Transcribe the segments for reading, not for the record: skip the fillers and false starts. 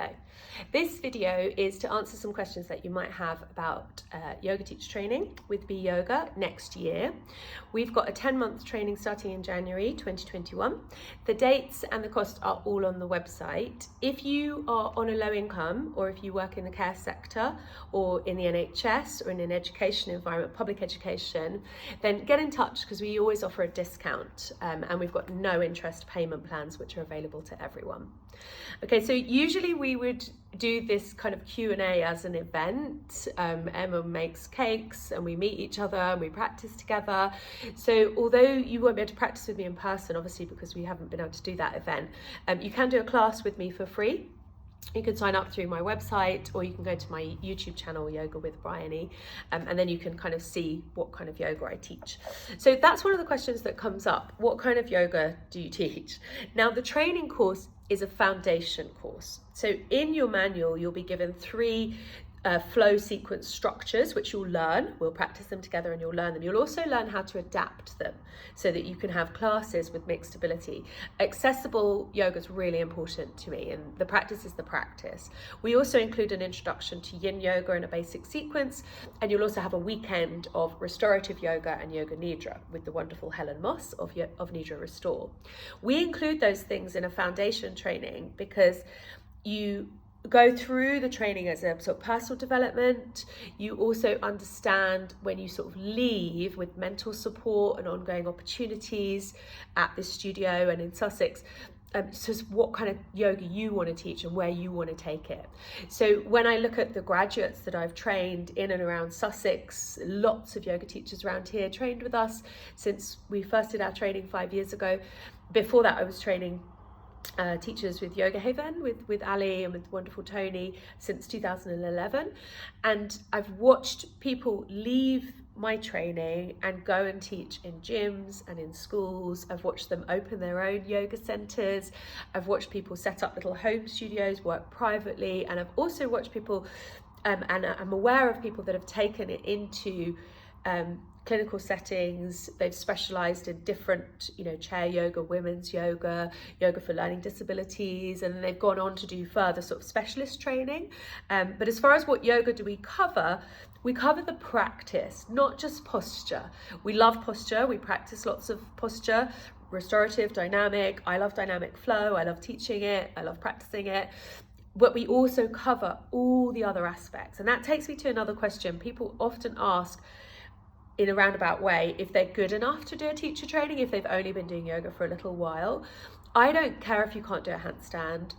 Hello. This video is to answer some questions that you might have about yoga teacher training with Be Yoga next year. We've got a 10-month training starting in January 2021. The dates and the cost are all on the website. If you are on a low income, or if you work in the care sector or in the NHS or in an education environment, public education, then get in touch because we always offer a discount and we've got no interest payment plans which are available to everyone. Okay, so usually we would do this kind of Q&A as an event. Emma makes cakes and we meet each other and we practice together. So although you won't be able to practice with me in person, obviously because we haven't been able to do that event, you can do a class with me for free. You can sign up through my website, or you can go to my YouTube channel, Yoga with Bryony, and then you can kind of see what kind of yoga I teach. So that's one of the questions that comes up. What kind of yoga do you teach? Now, the training course is a foundation course. So in your manual, you'll be given 3 flow sequence structures, which you'll learn. We'll practice them together and you'll learn them. You'll also learn how to adapt them so that you can have classes with mixed ability. Accessible yoga is really important to me, and the practice is the practice. We also include an introduction to yin yoga and a basic sequence, and you'll also have a weekend of restorative yoga and yoga nidra with the wonderful Helen Moss of Nidra Restore. We include those things in a foundation training because you go through the training as a sort of personal development. You also understand when you sort of leave with mental support and ongoing opportunities at this studio and in Sussex, just what kind of yoga you want to teach and where you want to take it. So when I look at the graduates that I've trained in and around Sussex, lots of yoga teachers around here trained with us since we first did our training 5 years ago. Before that, I was training teachers with Yoga Haven, with Ali and with wonderful Tony since 2011, and I've watched people leave my training and go and teach in gyms and in schools. I've watched them open their own yoga centres. I've watched people set up little home studios, work privately, and I've also watched people and I'm aware of people that have taken it into clinical settings. They've specialised in different, chair yoga, women's yoga, yoga for learning disabilities, and they've gone on to do further sort of specialist training. But as far as what yoga do we cover the practice, not just posture. We love posture. We practice lots of posture, restorative, dynamic. I love dynamic flow. I love teaching it. I love practicing it. But we also cover all the other aspects. And that takes me to another question. People often ask, in a roundabout way, if they're good enough to do a teacher training, if they've only been doing yoga for a little while. I don't care if you can't do a handstand.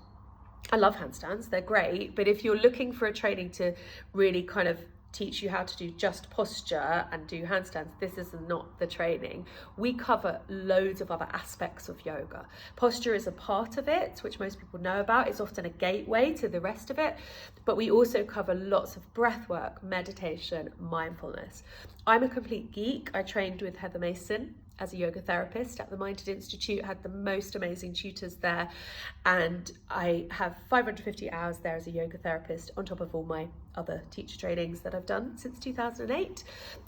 I love handstands, they're great. But if you're looking for a training to really kind of teach you how to do just posture and do handstands, this is not the training. We cover loads of other aspects of yoga. Posture is a part of it, which most people know about. It's often a gateway to the rest of it, but we also cover lots of breath work, meditation, mindfulness. I'm a complete geek. I trained with Heather Mason as a yoga therapist at the Minded Institute, had the most amazing tutors there, and I have 550 hours there as a yoga therapist on top of all my other teacher trainings that I've done since 2008.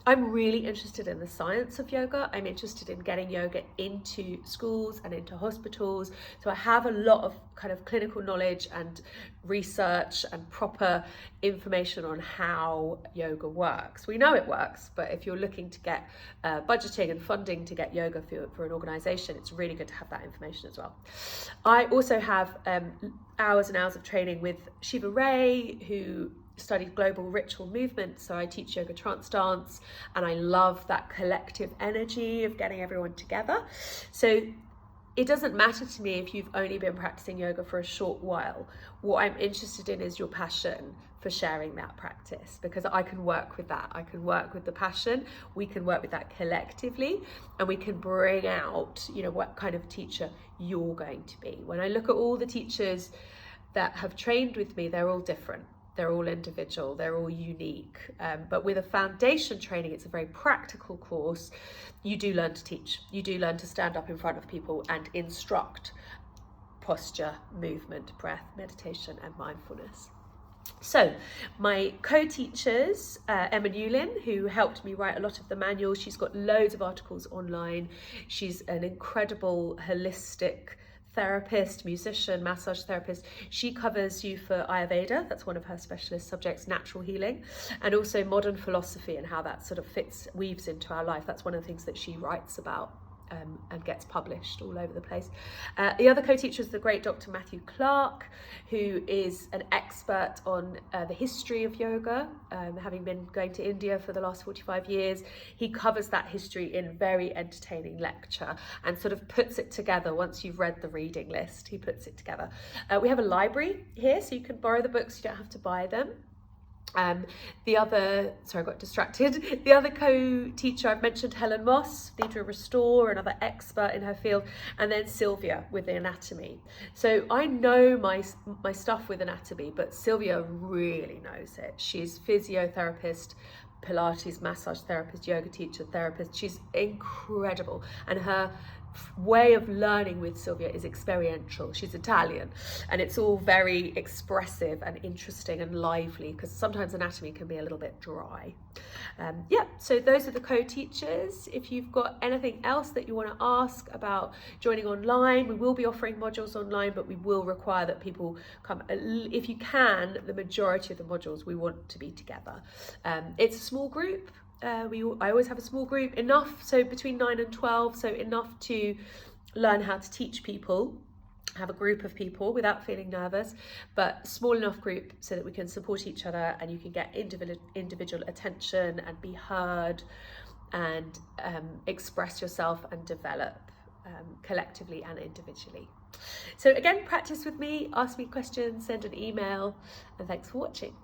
I'm really interested in the science of yoga. I'm interested in getting yoga into schools and into hospitals. So I have a lot of kind of clinical knowledge and research and proper information on how yoga works. We know it works, but if you're looking to get budgeting and funding to get yoga for an organisation, it's really good to have that information as well. I also have hours and hours of training with Shiva Ray, who studied global ritual movement. So I teach yoga Transdance, and I love that collective energy of getting everyone together. So it doesn't matter to me if you've only been practicing yoga for a short while. What I'm interested in is your passion for sharing that practice, because I can work with that. I can work with the passion. We can work with that collectively, and we can bring out, what kind of teacher you're going to be. When I look at all the teachers that have trained with me, they're all different. They're all individual, they're all unique. But with a foundation training, it's a very practical course. You do learn to teach. You do learn to stand up in front of people and instruct posture, movement, breath, meditation, and mindfulness. So my co-teachers, Emma Newlin, who helped me write a lot of the manual, she's got loads of articles online. She's an incredible holistic therapist, musician, massage therapist. She covers you for Ayurveda, that's one of her specialist subjects, natural healing, and also modern philosophy and how that sort of weaves into our life. That's one of the things that she writes about. And gets published all over the place. The other co-teacher is the great Dr. Matthew Clark, who is an expert on the history of yoga, having been going to India for the last 45 years. He covers that history in very entertaining lecture and sort of puts it together. Once you've read the reading list, he puts it together. We have a library here, so you can borrow the books, you don't have to buy them. The other co-teacher I've mentioned, Helen Moss, Thedra Restore, another expert in her field, and then Sylvia with the anatomy. So I know my stuff with anatomy, but Sylvia really knows it. She's physiotherapist, Pilates, massage therapist, yoga teacher, therapist. She's incredible, and her way of learning with Sylvia is experiential. She's Italian, and it's all very expressive and interesting and lively, because sometimes anatomy can be a little bit dry. So those are the co-teachers. If you've got anything else that you want to ask about joining online, we will be offering modules online, but we will require that people come. If you can, the majority of the modules we want to be together. It's a small group. I always have a small group, enough, so between 9 and 12, so enough to learn how to teach people, have a group of people without feeling nervous, but small enough group so that we can support each other and you can get individual attention and be heard and express yourself and develop collectively and individually. So again, practice with me, ask me questions, send an email, and thanks for watching.